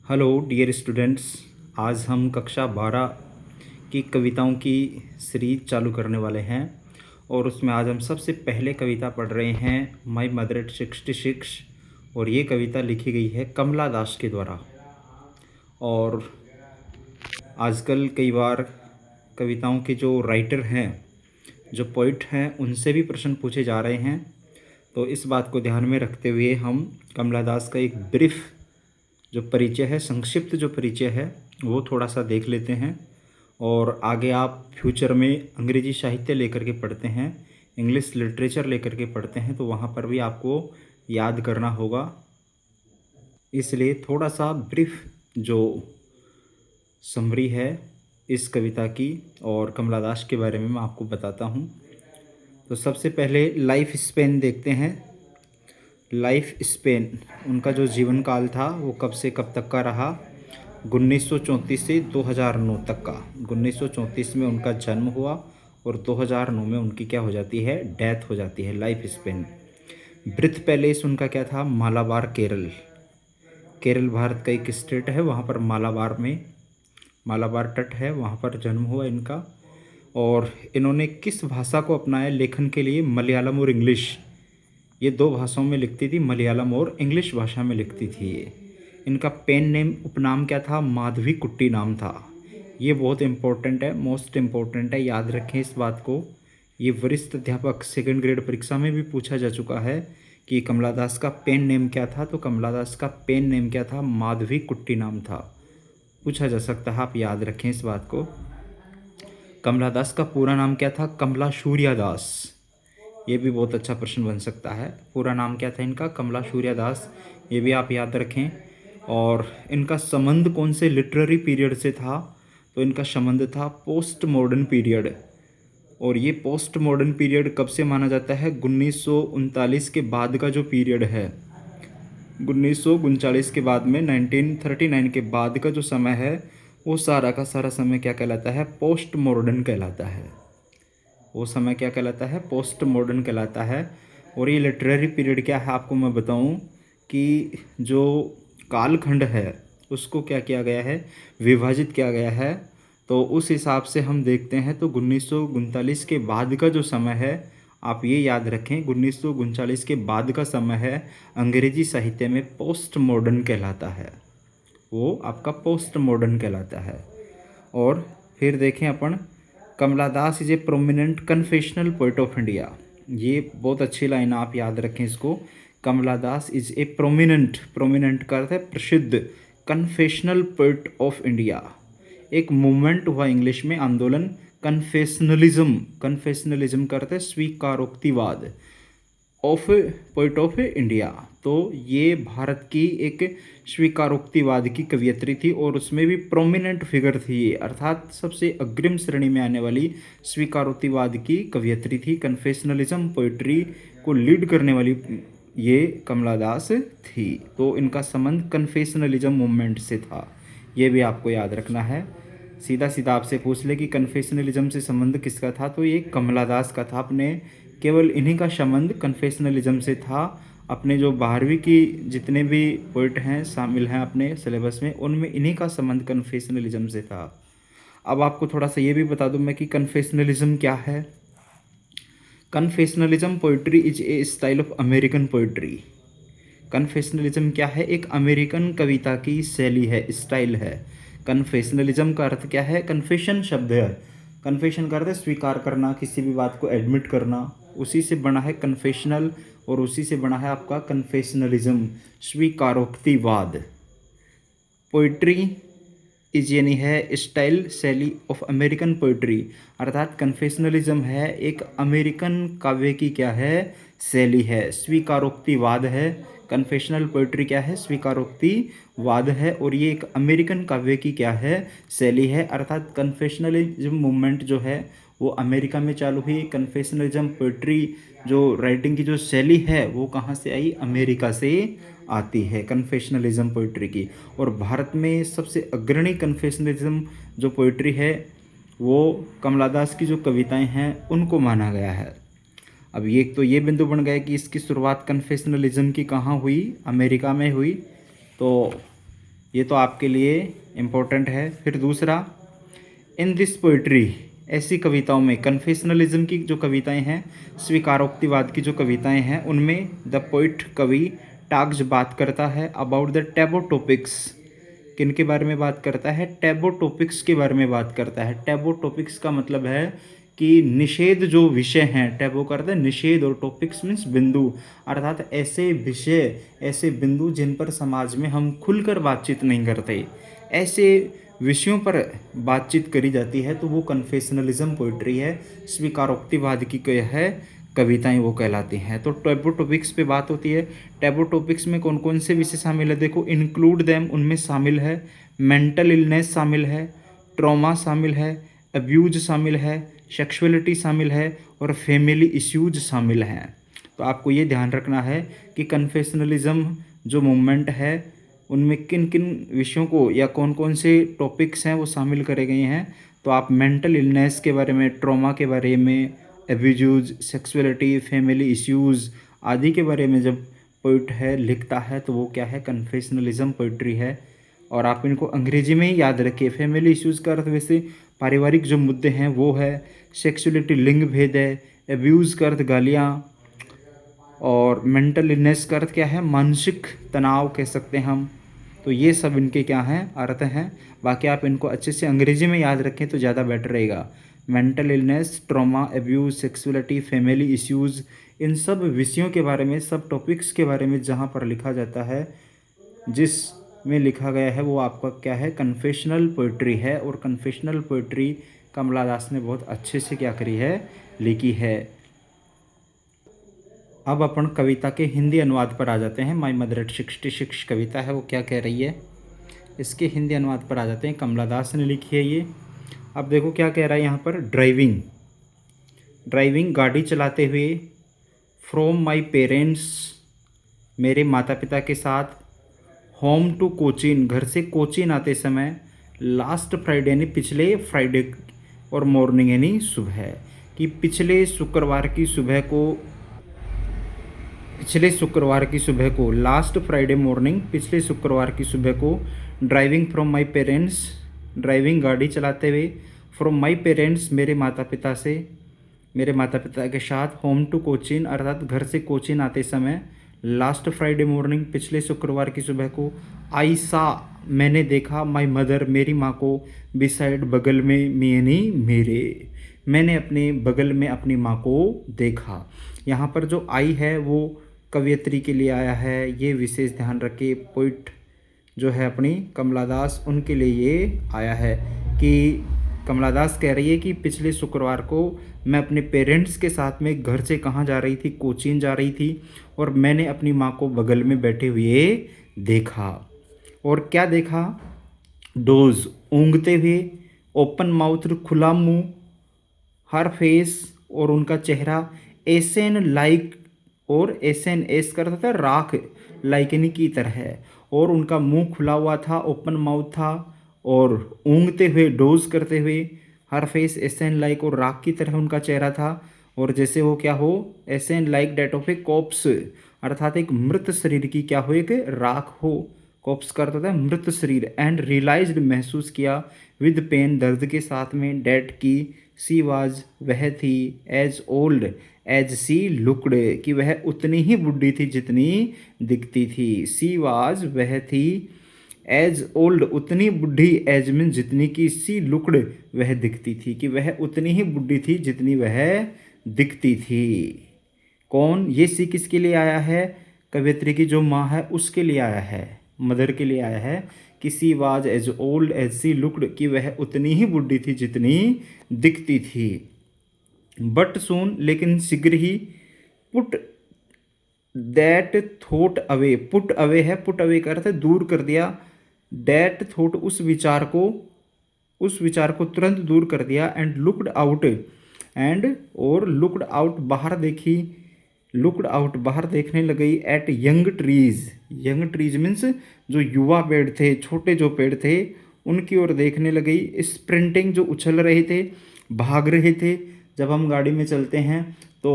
Hello dear students. आज हम कक्षा 12 की कविताओं की सीरीज चालू करने वाले हैं और उसमें आज हम सबसे पहले कविता पढ़ रहे हैं माई मदर एट 66। और ये कविता लिखी गई है कमला दास के द्वारा। और आजकल कई बार कविताओं के जो राइटर हैं, जो पोइट हैं, उनसे भी प्रश्न पूछे जा रहे हैं। तो इस बात को ध्यान में रखते हुए हम कमला दास का एक ब्रीफ जो परिचय है, संक्षिप्त जो परिचय है, वो थोड़ा सा देख लेते हैं। और आगे आप फ्यूचर में अंग्रेजी साहित्य लेकर के पढ़ते हैं, इंग्लिश लिटरेचर लेकर के पढ़ते हैं, तो वहाँ पर भी आपको याद करना होगा। इसलिए थोड़ा सा ब्रीफ जो समरी है इस कविता की और कमला दास के बारे में मैं आपको बताता हूँ। तो सबसे पहले लाइफ स्पेन देखते हैं। लाइफ स्पेन, उनका जो जीवन काल था वो कब से कब तक का रहा? 1934 से 2009 तक का। 1934 में उनका जन्म हुआ और 2009 में उनकी क्या हो जाती है? डेथ हो जाती है। Life span. ब्रिथ पैलेस उनका क्या था? मालाबार, केरल। केरल भारत का एक स्टेट है, वहाँ पर मालाबार में, मालाबार तट है, वहाँ पर जन्म हुआ इनका। और इन्होंने किस भाषा को अपनाया लेखन के लिए? मलयालम और इंग्लिश, ये दो भाषाओं में लिखती थी, मलयालम और इंग्लिश भाषा में लिखती थी ये। इनका पेन नेम, उपनाम क्या था? माधवी कुट्टी नाम था। ये बहुत इम्पोर्टेंट है, मोस्ट इम्पोर्टेंट है, याद रखें इस बात को। ये वरिष्ठ अध्यापक सेकंड ग्रेड परीक्षा में भी पूछा जा चुका है कि कमला दास का पेन नेम क्या था। तो कमला दास का पेन नेम क्या था? माधवी कुट्टी नाम था। पूछा जा सकता है, आप याद रखें इस बात को। कमला दास का पूरा नाम क्या था? कमला सूर्या दास। ये भी बहुत अच्छा प्रश्न बन सकता है। पूरा नाम क्या था इनका? कमला सूर्या दास। ये भी आप याद रखें। और इनका संबंध कौन से लिटरेरी पीरियड से था? तो इनका संबंध था पोस्ट मॉडर्न पीरियड। और ये पोस्ट मॉडर्न पीरियड कब से माना जाता है? 1939 के बाद का जो पीरियड है, 1939 के बाद में, 1939 के बाद का जो समय है, वो सारा का सारा समय क्या कहलाता है? पोस्ट मॉडर्न कहलाता है। वो समय क्या कहलाता है? पोस्ट मॉडर्न कहलाता है। और ये लिटरेरी पीरियड क्या है आपको मैं बताऊं कि जो कालखंड है उसको क्या किया गया है? विभाजित किया गया है। तो उस हिसाब से हम देखते हैं तो 1939 के बाद का जो समय है, आप ये याद रखें, 1939 के बाद का समय है, अंग्रेजी साहित्य में पोस्ट मॉडर्न कहलाता है। वो आपका पोस्ट मॉडर्न कहलाता है। और फिर देखें अपन, Kamala Das is a prominent confessional poet of India. ये बहुत अच्छी लाइन, आप याद रखें इसको। Kamala Das is a prominent, prominent का अर्थ है प्रसिद्ध, कन्फेशनल पोइट ऑफ इंडिया। एक मूवमेंट हुआ इंग्लिश में, आंदोलन, कन्फेशनलिज्म। कन्फेशनलिज्म का अर्थ है स्वीकारोक्तिवाद, ऑफ पोइट ऑफ इंडिया। तो ये भारत की एक स्वीकारोक्तिवाद की कवियत्री थी और उसमें भी प्रोमिनेंट फिगर थी ये, अर्थात सबसे अग्रिम श्रेणी में आने वाली स्वीकारोक्तिवाद की कवियत्री थी। कन्फेशनलिज्म पोइट्री को लीड करने वाली ये कमला दास थी। तो इनका संबंध कन्फेशनलिज्म मूवमेंट से था, ये भी आपको याद रखना है। सीधा सीधा आपसे पूछ ले कि कन्फेशनलिज्म से संबंध किसका था, तो ये कमला दास का था। अपने केवल इन्हीं का संबंध कन्फेशनलिज्म से था। अपने जो 12वीं की जितने भी पोइट हैं शामिल हैं अपने सिलेबस में, उनमें इन्हीं का संबंध कन्फेशनलिज्म से था। अब आपको थोड़ा सा ये भी बता दूं मैं कि कन्फेशनलिज्म क्या है। Confessionalism poetry is a style of American poetry. Confessionalism क्या है? एक अमेरिकन कविता की शैली है, स्टाइल है। कन्फेशनलिज्म का अर्थ क्या है? कन्फेशन शब्द है, कन्फेशन का अर्थ है स्वीकार करना, किसी भी बात को एडमिट करना, उसी से बना है कन्फेशनल और उसी से बना है आपका कन्फेशनलिज्म, स्वीकारोक्तिवाद। पोइट्री इज यानी है स्टाइल, शैली ऑफ अमेरिकन पोइट्री, अर्थात कन्फेशनलिज्म है एक अमेरिकन काव्य की क्या है? शैली है। स्वीकारोक्तिवाद है, कन्फेशनल पोइट्री क्या है? स्वीकारोक्तिवाद है। और ये एक अमेरिकन काव्य की क्या है? शैली है। अर्थात कन्फेशनलिज्म मूवमेंट जो है वो अमेरिका में चालू हुई। कन्फेशनलिज्म पोइट्री जो राइटिंग की जो शैली है वो कहाँ से आई? अमेरिका से आती है कन्फेशनलिज्म पोइट्री की। और भारत में सबसे अग्रणी कन्फेशनलिज्म जो पोइट्री है वो कमला दास की जो कविताएं हैं उनको माना गया है। अब ये तो ये बिंदु बन गया कि इसकी शुरुआत कन्फेशनलिज्म की कहाँ हुई? अमेरिका में हुई। तो ये तो आपके लिए इम्पोर्टेंट है। फिर दूसरा, इन दिस पोइट्री, ऐसी कविताओं में, कन्फेशनलिज्म की जो कविताएं हैं, स्वीकारोक्तिवाद की जो कविताएं हैं, उनमें द पोइट कवि टाक्स बात करता है अबाउट द टैबू टॉपिक्स। किन के बारे में बात करता है? टैबू टॉपिक्स के बारे में बात करता है। टैबू टॉपिक्स का मतलब है कि निषेध जो विषय हैं, टैबू करते हैं निषेध, और टॉपिक्स मीन्स बिंदु, अर्थात ऐसे विषय, ऐसे बिंदु जिन पर समाज में हम खुलकर बातचीत नहीं करते, ऐसे विषयों पर बातचीत करी जाती है, तो वो कन्फेशनलिज्म पोइट्री है, स्वीकारोक्तिवाद की है कविताएं वो कहलाती हैं। तो टैबू टॉपिक्स पे बात होती है। टैबू टॉपिक्स में कौन कौन से विषय शामिल है? देखो, इंक्लूड देम, उनमें शामिल है मेंटल इलनेस शामिल है, ट्रॉमा शामिल है, अब्यूज शामिल है, सेक्सुअलिटी शामिल है, और फैमिली इश्यूज शामिल हैं। तो आपको ये ध्यान रखना है कि कन्फेशनलिज्म जो मूवमेंट है उनमें किन किन विषयों को या कौन कौन से टॉपिक्स हैं वो शामिल करे गए हैं। तो आप मेंटल इलनेस के बारे में, ट्रॉमा के बारे में, एब्यूज, सेक्सुअलिटी, फैमिली इश्यूज़ आदि के बारे में जब पोइट है लिखता है तो वो क्या है? कन्फेशनलिज्म पोइट्री है। और आप इनको अंग्रेजी में ही याद रखिए। फैमिली इश्यूज़ का अर्थ वैसे पारिवारिक जो मुद्दे हैं वो है, सेक्सुअलिटी लिंग भेद है, एब्यूज़ का अर्थ गालियाँ, और मेंटल इलनेस का अर्थ क्या है? मानसिक तनाव कह सकते हैं हम। तो ये सब इनके क्या हैं? अर्थ हैं। बाकी आप इनको अच्छे से अंग्रेजी में याद रखें तो ज़्यादा बेटर रहेगा। Mental illness, trauma, abuse, sexuality, family issues, इन सब विषयों के बारे में, सब टॉपिक्स के बारे में जहाँ पर लिखा जाता है, जिस में लिखा गया है वो आपका क्या है? कन्फेशनल पोइट्री है। और कन्फेशनल पोइट्री कमला दास ने बहुत अच्छे से क्या करी है? लिखी है। अब अपन कविता के हिंदी अनुवाद पर आ जाते हैं। माई मदर एट 66 कविता है, वो क्या कह रही है इसके हिंदी अनुवाद पर आ जाते हैं। कमला दास ने लिखी है ये। अब देखो क्या कह रहा है यहाँ पर। ड्राइविंग, ड्राइविंग गाड़ी चलाते हुए, फ्रॉम माई पेरेंट्स, मेरे माता पिता के साथ, होम टू कोचीन, घर से कोचीन आते समय, लास्ट फ्राइडे यानी पिछले फ्राइडे, और मॉर्निंग यानी सुबह, कि पिछले शुक्रवार की सुबह को, लास्ट फ्राइडे मॉर्निंग, पिछले शुक्रवार की सुबह को, driving from my parents, driving गाड़ी चलाते हुए, फ्रॉम माई पेरेंट्स, मेरे माता पिता के साथ, होम टू कोचीन अर्थात घर से कोचीन आते समय, लास्ट फ्राइडे मॉर्निंग, पिछले शुक्रवार की सुबह को, आई सा, मैंने देखा, माई मदर, मेरी माँ को, बिसाइड, बगल में, मी यानी मेरे, मैंने अपने बगल में अपनी माँ को देखा। यहाँ पर जो आई है वो कवयित्री के लिए आया है, ये विशेष ध्यान रखिए। पोइट जो है अपनी कमला दास, उनके लिए ये आया है कि कमला दास कह रही है कि पिछले शुक्रवार को मैं अपने पेरेंट्स के साथ में घर से कहाँ जा रही थी? कोचीन जा रही थी, और मैंने अपनी माँ को बगल में बैठे हुए देखा। और क्या देखा? डोज, ऊँघते हुए, ओपन माउथ, खुला मुँह, हर फेस, और उनका चेहरा, एसन लाइक, और एसन एस करता था राख, लाइकनी की तरह है, और उनका मुंह खुला हुआ था, ओपन माउथ था, और ऊँघते हुए, डोज करते हुए, हर फेस एसन लाइक, और राख की तरह उनका चेहरा था, और जैसे वो क्या हो? As in like date of a corpse, अर्थात एक मृत शरीर की क्या हो? एक राख हो। कॉप्स करता था मृत शरीर। एंड रियलाइज्ड, महसूस किया, विद पेन, दर्द के साथ में, डेट की, सी वाज, वह थी, as old as she looked, कि वह उतनी ही बुढ़ी थी जितनी दिखती थी। सी वाज, वह थी, एज ओल्ड, उतनी बुढ़ी, एज मीन जितनी, की, सी लुकड, वह दिखती थी, कि वह उतनी ही बुढ़ी थी जितनी वह दिखती थी। कौन? ये सी किसके लिए आया है? कवयित्री की जो माँ है उसके लिए आया है, मदर के लिए आया है, कि she was as old as she looked, कि वह उतनी ही बुढ़ी थी जितनी दिखती थी। बट सून, लेकिन शीघ्र ही, put that thought away, put away है, पुट अवे का अर्थ है दूर कर दिया, दैट थॉट, उस विचार को तुरंत दूर कर दिया, एंड लुकड आउट, और लुकड आउट, बाहर देखी, लुकड आउट, बाहर देखने लगी, एट यंग ट्रीज मीन्स जो युवा पेड़ थे, छोटे जो पेड़ थे, उनकी ओर देखने लगी। स्प्रिंटिंग, जो उछल रहे थे, भाग रहे थे। जब हम गाड़ी में चलते हैं तो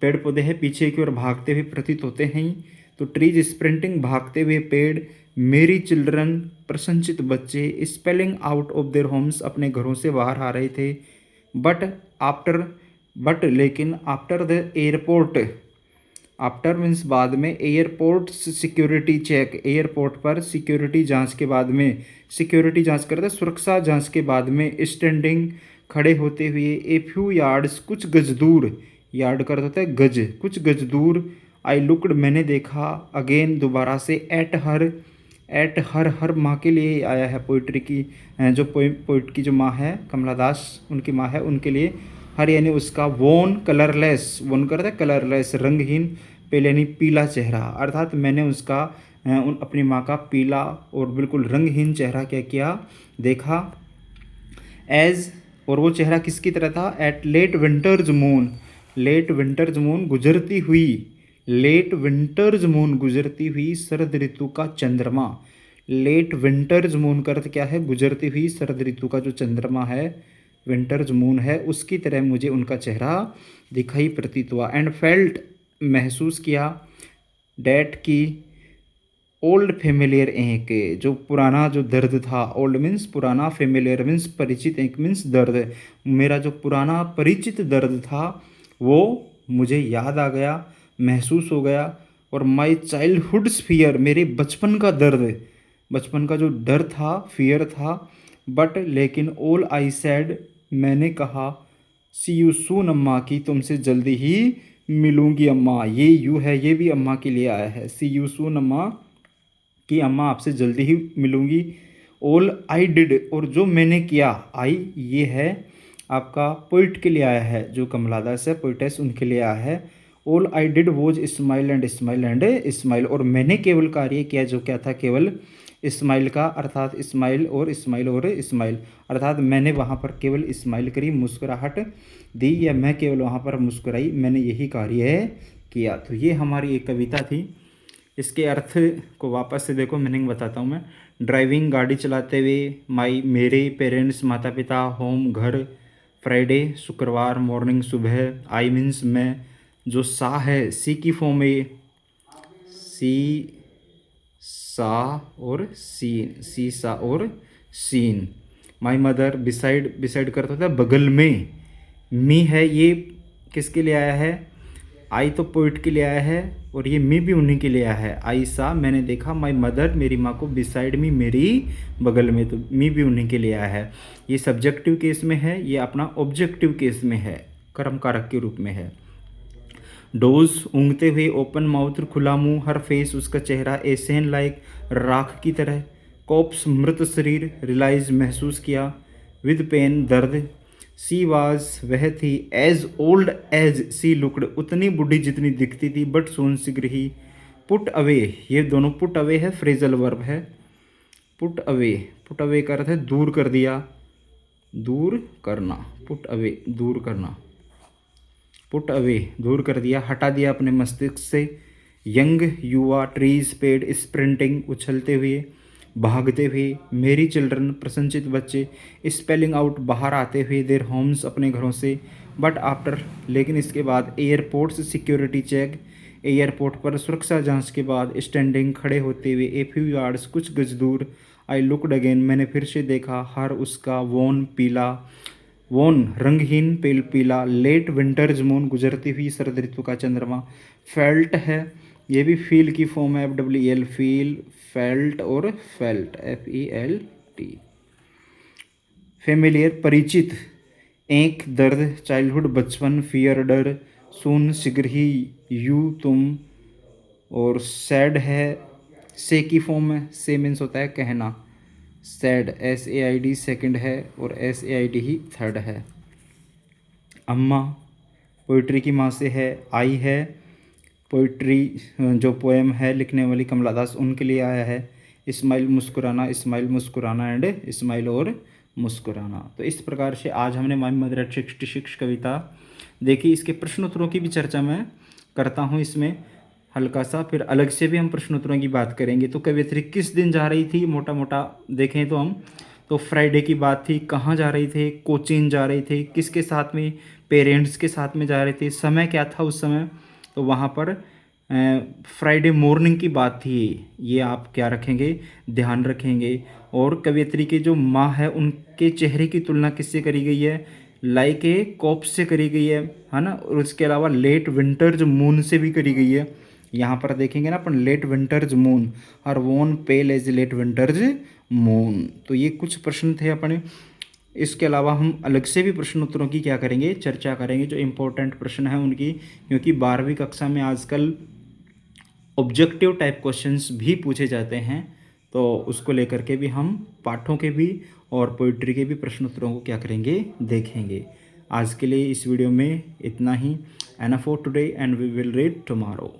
पेड़ पौधे हैं पीछे की ओर भागते हुए प्रतीत होते हैं। तो ट्रीज स्प्रिंटिंग, भागते हुए पेड़, मेरी चिल्ड्रन प्रसन्नचित बच्चे spelling out of their homes अपने घरों से बाहर आ रहे थे। बट आफ्टर बट लेकिन after the airport, after means बाद में, एयरपोर्ट सिक्योरिटी चेक, एयरपोर्ट पर सिक्योरिटी जांच के बाद में, सिक्योरिटी जांच करते सुरक्षा जांच के बाद में, स्टैंडिंग खड़े होते हुए, ए फ्यू यार्ड्स कुछ गज दूर, यार्ड कर होता है गज, कुछ गज दूर, आई लुकड मैंने देखा, अगेन दोबारा से, एट हर माँ के लिए आया है पोइट्री की, जो पोइट की जो माँ है कमला दास उनकी माँ है, उनके लिए हर यानी उसका वोन कलरलेस, वोन करता है कलरलेस रंगहीन, पेल यानी पीला चेहरा, अर्थात मैंने उसका अपनी माँ का पीला और बिल्कुल रंगहीन चेहरा क्या किया, देखा। एज, और वो चेहरा किसकी तरह था, at late winter's moon, late winter's moon गुजरती हुई, लेट विंटर्स मून गुजरती हुई शरद ऋतु का चंद्रमा, लेट विंटर्स मून का अर्थ क्या है, गुजरती हुई शरद ऋतु का जो चंद्रमा है, विंटर्स मून है, उसकी तरह मुझे उनका चेहरा दिखाई प्रतीत हुआ। एंड फेल्ट, महसूस किया, डैट की, ओल्ड फेमिलियर एक, जो पुराना जो दर्द था, ओल्ड मीन्स पुराना, फेमिलियर मीन्स परिचित, एक मीन्स दर्द, मेरा जो पुराना परिचित दर्द था वो मुझे याद आ गया, महसूस हो गया। और माई चाइल्डहुड्स फियर, मेरे बचपन का दर्द, बचपन का जो डर था, फियर था। बट लेकिन ऑल आई सैड, मैंने कहा, सी यू सून अम्मा, की तुमसे जल्दी ही मिलूंगी अम्मा, ये यू है, ये भी अम्मा के लिए आया है, सी यू सून अम्मा, कि अम्मा आपसे जल्दी ही मिलूंगी। ऑल आई डिड, और जो मैंने किया, आई ये है आपका पोइट के लिए आया है, जो कमला दास है पोइटेस उनके लिए आया है। All I did was smile and smile and smile, और मैंने केवल कार्य किया जो क्या था, केवल स्माइल का, अर्थात स्माइल और स्माइल और स्माइल, अर्थात मैंने वहाँ पर केवल स्माइल करी, मुस्कुराहट दी, या मैं केवल वहाँ पर मुस्कुराई, मैंने यही कार्य किया। तो ये हमारी एक कविता थी। इसके अर्थ को वापस से देखो, मीनिंग बताता हूँ मैं। ड्राइविंग, गाड़ी चलाते हुए, माई मेरे पेरेंट्स माता पिता, होम घर, फ्राइडे शुक्रवार, मॉर्निंग सुबह, आई मीन्स मैं, जो सा है सी की फॉर्म है, सी सा और सीन, सी सा और seen. My mother, beside, beside करता था बगल में, मी है ये किसके लिए आया है, आई तो पोइट के लिए आया है, और ये मी भी उन्हीं के लिए आया है। आई सा, मैंने देखा, माई मदर, मेरी माँ को, बिसाइड मी, मेरी बगल में, तो मी भी उन्हीं के लिए आया है। ये सब्जेक्टिव केस में है, ये अपना ऑब्जेक्टिव केस में है, कर्म कारक के रूप में है। डोज, ऊँगते हुए, ओपन माउथ, खुला मुंह, हर फेस, उसका चेहरा, एसेन लाइक, राख की तरह, कॉप्स, मृत शरीर, रियलाइज, महसूस किया, विद पेन, दर्द, सी वाज, वह थी, as old as she looked, उतनी बूढ़ी जितनी दिखती थी, बट सोन शीघ्र ही, पुट अवे, ये दोनों पुट अवे है, फ्रेजल वर्ब है, पुट अवे का अर्थ है दूर कर दिया, दूर करना, पुट अवे दूर करना, पुट अवे दूर कर दिया, हटा दिया अपने मस्तिष्क से। यंग, युवा, ट्रीज, पेड़, स्प्रिंटिंग, उछलते हुए, भागते हुए, मेरी चिल्ड्रन, प्रसन्नचित बच्चे, स्पेलिंग आउट, बाहर आते हुए, देयर होम्स, अपने घरों से, बट आफ्टर, लेकिन इसके बाद, एयरपोर्ट्स सिक्योरिटी चेक, एयरपोर्ट पर सुरक्षा जांच के बाद, स्टैंडिंग खड़े होते हुए, ए फ्यू यार्ड्स कुछ गज दूर, आई लुकड अगेन, मैंने फिर से देखा, हर उसका, वोन पीला, वोन रंगहीन पेल पीला, लेट विंटर्स मून गुजरती हुई शरद ऋतु का चंद्रमा, फेल्ट है, ये भी फील की फॉर्म है, FWEL, फील, फेल्ट और फेल्ट, FELT। फेमिलियर, परिचित, एक, दर्द, चाइल्डहुड, बचपन, फियर, डर, सुन, शीघ्र ही, यू, तुम, और सैड है, से की फॉर्म है, से मीन्स होता है कहना, सैड, SAID सेकंड है, और SAID ही थर्ड है। अम्मा, पोइट्री की माँ से है, आई है, पोइट्री जो पोएम है लिखने वाली कमला दास उनके लिए आया है। स्माइल, मुस्कुराना, स्माइल, मुस्कुराना एंड स्माइल और मुस्कुराना। तो इस प्रकार से आज हमने माई मदर एट 66 कविता देखी। इसके प्रश्नोत्तरों की भी चर्चा मैं करता हूँ इसमें हल्का सा, फिर अलग से भी हम प्रश्नोत्तरों की बात करेंगे। तो कवियत्री किस दिन जा रही थी, मोटा मोटा देखें तो हम, तो फ्राइडे की बात थी। कहाँ जा रही थे, कोचीन जा रही थी, किसके साथ में, पेरेंट्स के साथ में जा रहे थे। समय क्या था उस समय, तो वहाँ पर फ्राइडे मॉर्निंग की बात थी, ये आप क्या रखेंगे, ध्यान रखेंगे। और कवयित्री के जो माँ है उनके चेहरे की तुलना किससे करी गई है, लाइक ए कॉप्स से करी गई है ना। और उसके अलावा लेट विंटर्स मून से भी करी गई है। यहाँ पर देखेंगे ना अपन, लेट विंटर्स मून और वोन पेल एज लेट विंटर्स मून। तो ये कुछ प्रश्न थे अपने। इसके अलावा हम अलग से भी प्रश्न उत्तरों की क्या करेंगे, चर्चा करेंगे, जो इम्पोर्टेंट प्रश्न हैं उनकी, क्योंकि 12वीं कक्षा में आजकल ऑब्जेक्टिव टाइप क्वेश्चंस भी पूछे जाते हैं। तो उसको लेकर के भी हम पाठों के भी और पोइट्री के भी प्रश्न उत्तरों को क्या करेंगे, देखेंगे। आज के लिए इस वीडियो में इतना ही। Enough for today and we will read tomorrow.